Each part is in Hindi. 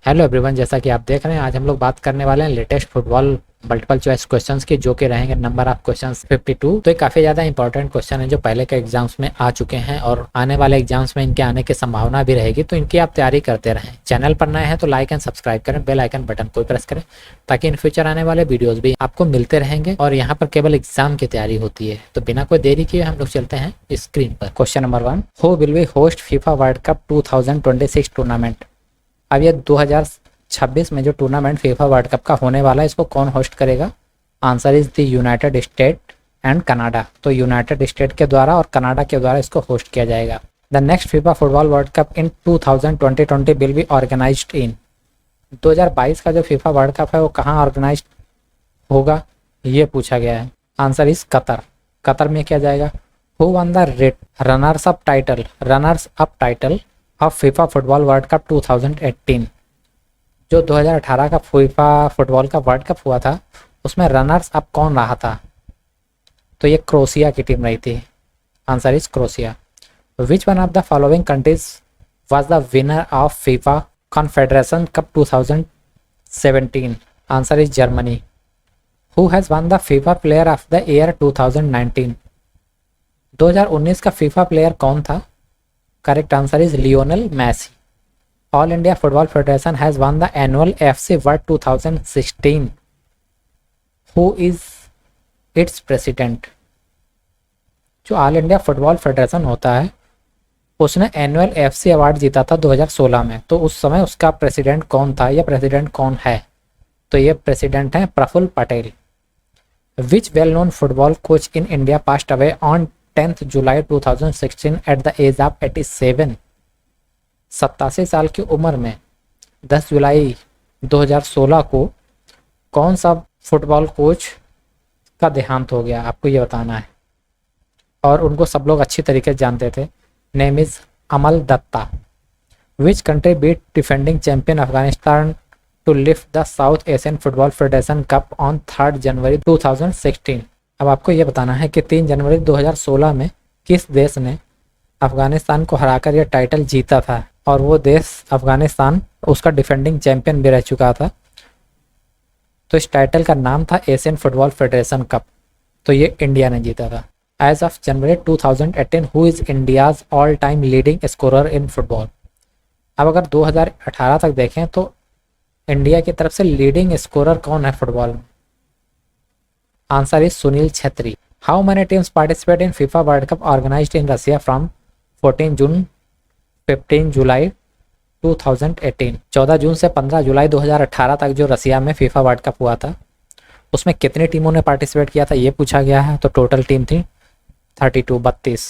हेलो एवरीवन, जैसा कि आप देख रहे हैं आज हम लोग बात करने वाले हैं latest football multiple choice questions की, जो कि रहेंगे नंबर ऑफ क्वेश्चंस 52। तो ये काफ़ी ज़्यादा इंपॉर्टेंट क्वेश्चन है जो पहले के एग्जाम्स में आ चुके हैं और आने वाले एग्जाम्स में इनके आने की संभावना भी रहेगी, तो इनकी आप तैयारी करते रहें। चैनल पर नए हैं तो लाइक एंड सब्सक्राइब करें, बेल आइकन बटन को प्रेस करें ताकि इन फ्यूचर आने वाले वीडियोज भी आपको मिलते रहेंगे। और यहाँ पर केवल एग्जाम की तैयारी होती है, तो बिना कोई देरी किए हम लोग चलते हैं स्क्रीन पर। Question number 1, who will be host FIFA world cup 2026 tournament. अब ये 2026 में जो टूर्नामेंट फीफा वर्ल्ड कप का होने वाला है, इसको कौन होस्ट करेगा? Answer is the United state and Canada. तो यूनाइटेड स्टेट के द्वारा और कनाडा के द्वारा इसको होस्ट किया जाएगा। The next FIFA football world cup in 2020 will be organised in. 2022 का जो फीफा वर्ल्ड कप है वो कहाँ ऑर्गेनाइज होगा, ये पूछा गया है। Answer is Qatar. कतर में किया जाएगा। Who one the runners up title of FIFA football world cup 2018। जो 2018 का फीफा फुटबॉल का वर्ल्ड कप हुआ था उसमें रनर्स अप कौन रहा था? तो ये क्रोशिया की टीम रही थी। Answer is Croatia. Which one of the following countries was the winner of FIFA confederation cup 2017। Answer is Germany. Who has won the FIFA player of the year 2019। 2019 का फीफा प्लेयर कौन था? Correct answer is Lionel Messi. All India football federation has won the annual AFC world 2016। Who is its president. जो ऑल इंडिया फुटबॉल फेडरेशन होता है उसने एनुअल एफसी अवार्ड जीता था 2016 में, तो उस समय उसका प्रेसिडेंट कौन था या प्रेसिडेंट कौन है? तो ये प्रेसिडेंट है Praful Patel. Which well known football coach in India passed away on 10 July 2016 at the age of 87। 87 साल की उम्र में 10 जुलाई 2016 को कौन सा फुटबॉल कोच का देहांत हो गया, आपको ये बताना है। और उनको सब लोग अच्छी तरीके से जानते थे। Name is Amal Dutta. Which country beat defending champion Afghanistan to lift the South Asian football federation cup on 3 January 2016। अब आपको ये बताना है कि 3 जनवरी 2016 में किस देश ने अफगानिस्तान को हराकर यह टाइटल जीता था, और वो देश अफगानिस्तान उसका डिफेंडिंग चैंपियन भी रह चुका था। तो इस टाइटल का नाम था एशियन फुटबॉल फेडरेशन कप, तो ये इंडिया ने जीता था। As of January 2018 who is India's all time leading scorer in football. अब अगर 2018 तक देखें तो इंडिया की तरफ से लीडिंग स्कोरर कौन है फुटबॉल में? Answer is Sunil Chhetri. How many teams participate in FIFA world cup organised in Russia from 14 June 15 July 2018। 14 जून से 15 जुलाई 2018 तक जो रसिया में फीफा वर्ल्ड कप हुआ था उसमें कितनी टीमों ने पार्टिसिपेट किया था, ये पूछा गया है। तो टोटल टीम थी 32।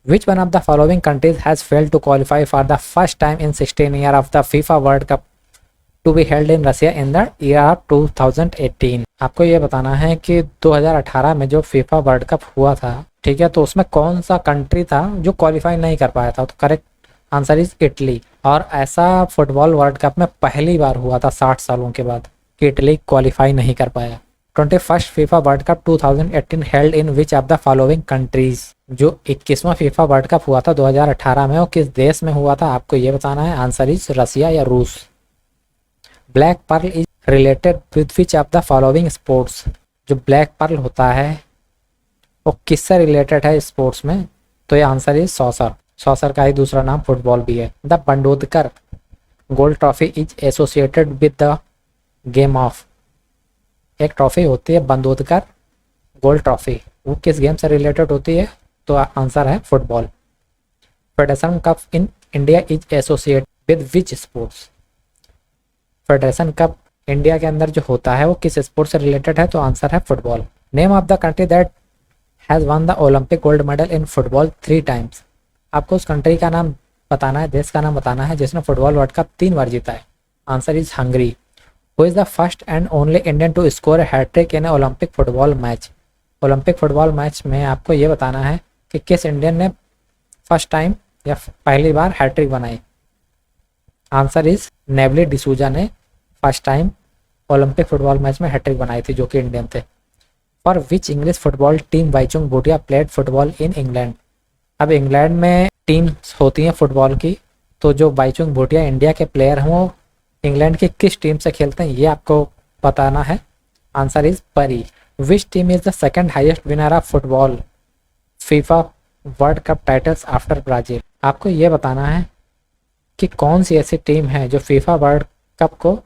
Which one of the following countries has failed to qualify for the first time in 16 year of the FIFA world cup to be held in Russia in the year of 2018। आपको ये बताना है कि 2018 में जो फीफा वर्ल्ड कप हुआ था, ठीक है, तो उसमें कौन सा कंट्री था जो क्वालिफाई नहीं कर पाया था? तो करेक्ट आंसर इज इटली। और ऐसा फुटबॉल वर्ल्ड कप में पहली बार हुआ था 60 सालों के बाद कि इटली क्वालिफाई नहीं कर पाया। 21st FIFA world cup 2018 held in which of the following countries. जो 21वां फीफा वर्ल्ड कप हुआ था 2018 में, वो किस देश में हुआ था, आपको ये बताना है। आंसर इज रसिया या रूस। Black pearl is related with which of the following sports. जो ब्लैक पर्ल होता है वो किससे रिलेटेड है स्पोर्ट्स में? तो ये आंसर इज सॉसर। सॉसर का ही दूसरा नाम फुटबॉल भी है। The Bandodkar gold trophy is associated with the game of. एक ट्रॉफी होती है बंदोदकर गोल्ड ट्रॉफी, वो किस गेम से रिलेटेड होती है? तो आंसर है football. Federation cup in India is associated with which sports. Federation cup India के अंदर जो होता है वो किस स्पोर्ट से रिलेटेड है? तो आंसर है football. Name of the country that has won the Olympic gold medal in football 3 times. आपको उस कंट्री का नाम बताना है, देश का नाम बताना है जिसने फुटबॉल वर्ल्ड कप 3 बार जीता है। Answer is Hungary. Who is the first and only Indian to score a hat trick in a Olympic football match. Olympic football match में आपको ये बताना है कि किस इंडियन ने फर्स्ट टाइम या पहली बार हैट्रिक बनाई। आंसर इज नेवली डिसूजा ने first time Olympic football match में हैट्रिक बनाई थी, जो कि इंडियन थे। For which English football team Bhaichung Bhutia played football in England. अब इंग्लैंड में टीम्स होती हैं फुटबॉल की, तो जो बाईचुंग भूटिया इंडिया के प्लेयर हैं वो इंग्लैंड की किस टीम से खेलते हैं ये आपको बताना है। आंसर इज बरी। Which team is the second highest winner of football FIFA world cup titles after Brazil. आपको ये बताना है कि कौन सी ऐसी टीम है जो फीफा वर्ल्ड कप को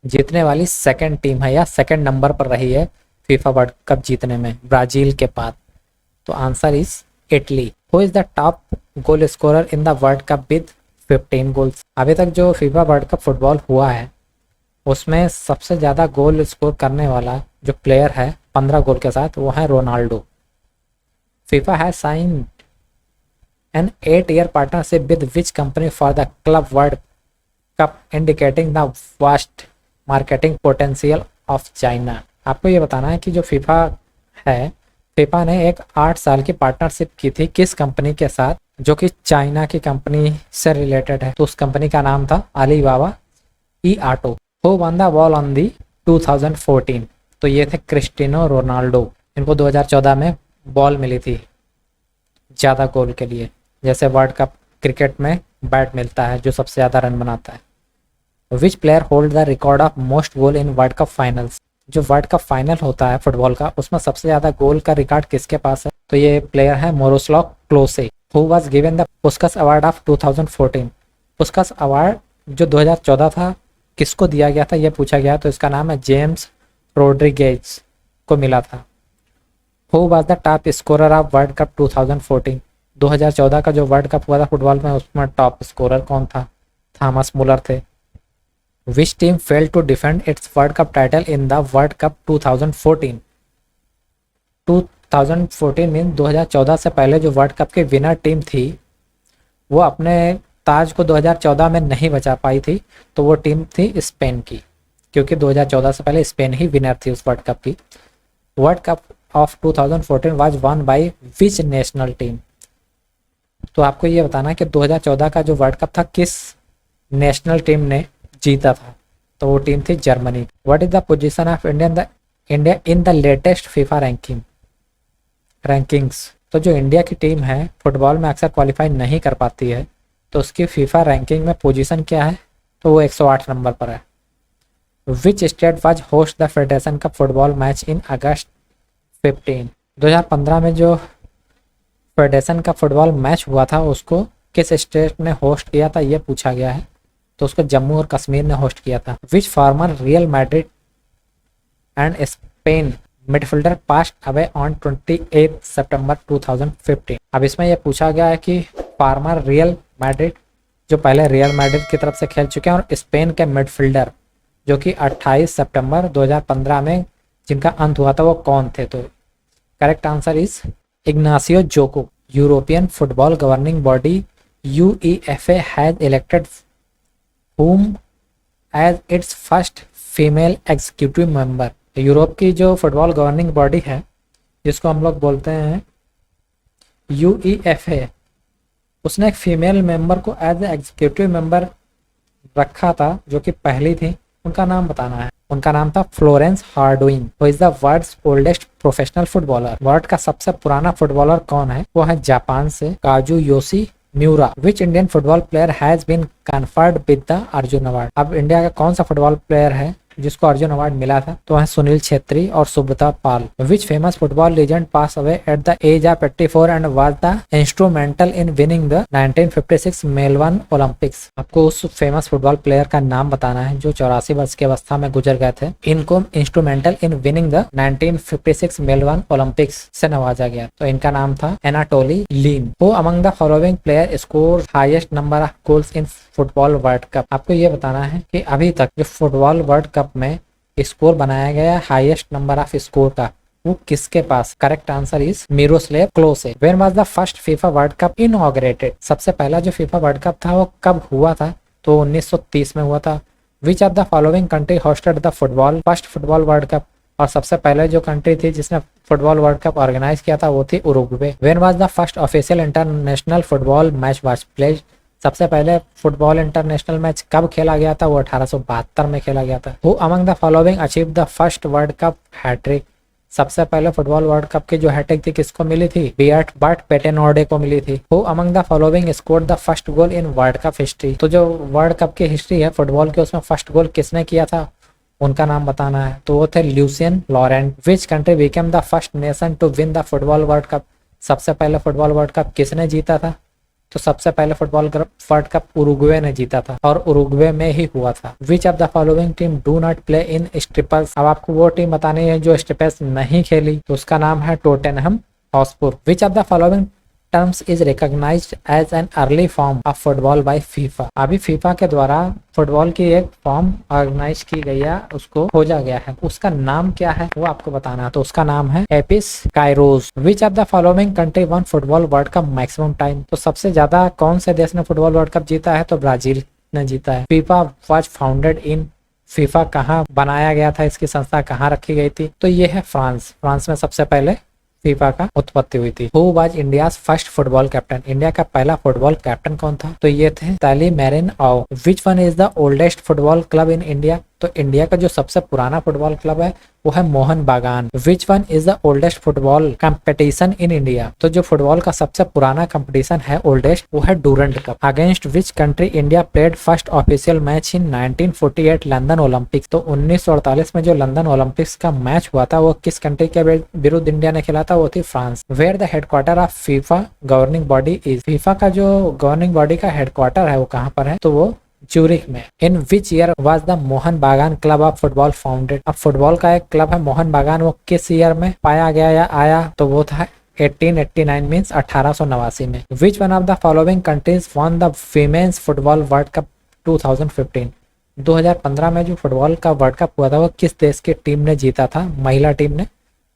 जीतने वाली सेकंड टीम है या सेकंड नंबर पर रही है फीफा वर्ल्ड कप जीतने में ब्राजील के बाद। तो answer is Italy. Who is the top goal scorer in the world cup with 15 goals. अभी तक जो फीफा वर्ल्ड कप फुटबॉल हुआ है उसमें सबसे ज़्यादा गोल स्कोर करने वाला जो प्लेयर है 15 गोल के साथ वो है Ronaldo. FIFA has signed an 8-year partnership with which company for the club world cup indicating the vast marketing potential of China. आपको ये बताना है कि जो फीफा है, फीफा ने एक 8 साल की पार्टनरशिप की थी किस कंपनी के साथ जो कि चाइना की कंपनी से रिलेटेड है। तो उस कंपनी का नाम था Alibaba E auto. Who one the ball on the 2014। तो ये थे क्रिस्टियानो रोनाल्डो। इनको 2014 में बॉल मिली थी ज़्यादा गोल के लिए, जैसे वर्ल्ड कप क्रिकेट में बैट मिलता है जो सबसे ज़्यादा रन बनाता है। विच player hold the record of most goal in world cup finals. जो वर्ल्ड कप फाइनल होता है फुटबॉल का उसमें सबसे ज़्यादा गोल का रिकॉर्ड किसके पास है। तो ये प्लेयर है Miroslav Klose. Who was given the Puskas award of 2014। Puskas award जो 2014 था किसको दिया गया था ये पूछा गया, तो इसका नाम है जेम्स रोड्रिगेज को मिला था। Who was the top scorer of world cup 2014। 2014 का जो वर्ल्ड कप हुआ था फुटबॉल में उसमें टॉप स्कोरर कौन था, थॉमस मुलर थे। Which team failed to defend its world cup title in the world cup 2014। 2014 mean 2014 से पहले जो वर्ल्ड कप की विनर टीम थी वो अपने ताज को 2014 में नहीं बचा पाई थी, तो वो टीम थी स्पेन की, क्योंकि 2014 से पहले स्पेन ही विनर थी उस वर्ल्ड कप की। World cup of 2014 was one by which national team. तो आपको ये बताना है कि 2014 का जो वर्ल्ड कप था किस नेशनल टीम ने जीता था, तो वो टीम थी Germany. What is the position of India in the latest FIFA rankings. तो जो इंडिया की टीम है फुटबॉल में अक्सर क्वालिफाई नहीं कर पाती है, तो उसकी फीफा रैंकिंग में पोजीशन क्या है, तो वो 108 नंबर पर है। Which state was host the Federation Cup football match in August 15। 2015 में जो फेडरेशन का फुटबॉल मैच हुआ था उसको किस स्टेट ने होस्ट किया था ये पूछा गया है, तो उसको जम्मू और कश्मीर ने होस्ट किया था। Which former Real Madrid and Spain midfielder passed away on 28 September 2015। अब इसमें यह पूछा गया है कि फॉर्मर रियल मैड्रिड जो पहले रियल मैड्रिड की तरफ से खेल चुके हैं और स्पेन के मिडफील्डर जो कि 28 सितंबर 2015 में जिनका अंत हुआ था वो कौन थे। तो correct answer is Ignacio Zoco. European football governing body UEFA has elected whom as its first female executive member। Europe की जो फुटबॉल गवर्निंग बॉडी है जिसको हम लोग बोलते हैं UEFA, उसने एक फीमेल मेंबर को एज एग्जीक्यूटिव मेंबर रखा था जो कि पहली थी। उनका नाम बताना है। उनका नाम था फ्लोरेंस हार्डविन। वो is the world's oldest professional footballer. World का सबसे पुराना फुटबॉलर कौन है, वो है जापान से Kazuyoshi Miura. Which Indian football player has been conferred with the Arjun award. अब इंडिया का कौन सा फुटबॉल प्लेयर है जिसको अर्जुन अवार्ड मिला था, तो है सुनील छेत्री और Subrata Pal. Which famous football legend pass away at the age of 84 and was the instrumental in winning the 1956 Melbourne Olympics. आपको उस फेमस फुटबॉल प्लेयर का नाम बताना है जो 84 वर्ष की अवस्था में गुजर गए थे। इनको instrumental in winning the 1956 Melbourne Olympics से नवाजा गया, तो इनका नाम था Anatoly Leen. Who among the following player score highest number of goals in football world cup. आपको ये बताना है कि अभी तक जो फुटबॉल वर्ल्ड कप में स्कोर बनाया गया हाईएस्ट नंबर ऑफ स्कोर का वो किसके पास। Correct answer is Miroslav Klose. When was the first FIFA world cup inaugurated. सबसे पहला जो फीफा वर्ल्ड कप था वो कब हुआ था, तो 1930 में हुआ था। विच of the following country hosted the first football world cup. और सबसे पहले जो कंट्री थी जिसने फुटबॉल वर्ल्ड कप ऑर्गेनाइज किया था वो थी Uruguay. When was the first official international football match was played. सबसे पहले फुटबॉल इंटरनेशनल मैच कब खेला गया था, वो 1872 में खेला गया था। Who among the following achieve the first world cup hat trick. सबसे पहले फुटबॉल वर्ल्ड कप की जो हैट्रिक थी किसको मिली थी? बर्ट पेटेनोर्डे को मिली थी। Who among the following scored the first goal in world cup history? तो जो वर्ल्ड कप की हिस्ट्री है फुटबॉल की, उसमें फर्स्ट गोल किसने किया था, उनका नाम बताना है। तो वो थे Lucien Laurent. Which country became the first nation to win the football world cup? सबसे पहले फुटबॉल वर्ल्ड कप किसने जीता था? तो सबसे पहले फुटबॉल वर्ल्ड कप उरुग्वे ने जीता था और उरुग्वे में ही हुआ था। विच of the following team do not play in strippers? अब आपको वो टीम बतानी है जो स्ट्रिपर्स नहीं खेली, तो उसका नाम है Tottenham Hotspur. Which of the following terms is recognised as an early form of football by FIFA? अभी फीफा के द्वारा फुटबॉल की एक फॉर्म ऑर्गेनाइज की गई है, उसको खोजा गया है, उसका नाम क्या है वो आपको बताना है। तो उसका नाम है एपिस काइरोस। Which of the following country won football world cup maximum time? तो सबसे ज्यादा कौन से देश ने फुटबॉल वर्ल्ड कप जीता है? तो ब्राजील ने जीता है। FIFA was founded in? FIFA कहाँ बनाया गया था, इसकी संस्था कहाँ रखी गई थी? तो ये है फ्रांस। फ्रांस में सबसे पहले फीफा का उत्पत्ति हुई थी। Who was India's first football captain? India का पहला फुटबॉल कैप्टन कौन था? तो ये थे ताली मैरिन आओ। Which one is the oldest football club in India? तो इंडिया का जो सबसे पुराना फुटबॉल क्लब है वो है मोहन बागान। Which one is the oldest football competition in India? तो जो फुटबॉल का सबसे पुराना कंपटीशन है ओल्डेस्ट, वो है Durand cup. Against which country India played first official match in 1948 London Olympics? तो 1948 में जो लंदन ओलंपिक्स का मैच हुआ था वो किस कंट्री के विरुद्ध इंडिया ने खेला था? वो थी France. Where the headquarter of FIFA governing body is? FIFA का जो गवर्निंग बॉडी का हेडक्वार्टर है वो कहाँ पर है? तो वो ज्यूरिख में। In which year was the Mohan Bagan club of football founded? अब फुटबॉल का एक क्लब है मोहन बागान, वो किस ईयर में पाया गया या आया? तो वो था 1889 मीन्स 1889 में। Which one of the following countries won the women's football world cup 2015? 2015 में जो फुटबॉल का वर्ल्ड कप हुआ था वो किस देश की टीम ने जीता था, महिला टीम ने,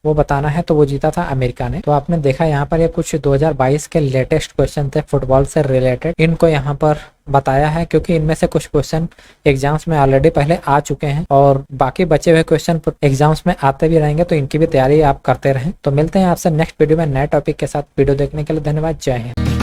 वो बताना है। तो वो जीता था अमेरिका ने। तो आपने देखा यहाँ पर ये कुछ 2022 के लेटेस्ट क्वेश्चन थे फुटबॉल से रिलेटेड, इनको यहाँ पर बताया है क्योंकि इनमें से कुछ क्वेश्चन एग्जाम्स में ऑलरेडी पहले आ चुके हैं और बाकी बचे हुए क्वेश्चन एग्जाम्स में आते भी रहेंगे, तो इनकी भी तैयारी आप करते रहें। तो मिलते हैं आपसे नेक्स्ट वीडियो में नए टॉपिक के साथ। वीडियो देखने के लिए धन्यवाद। जय हिंद।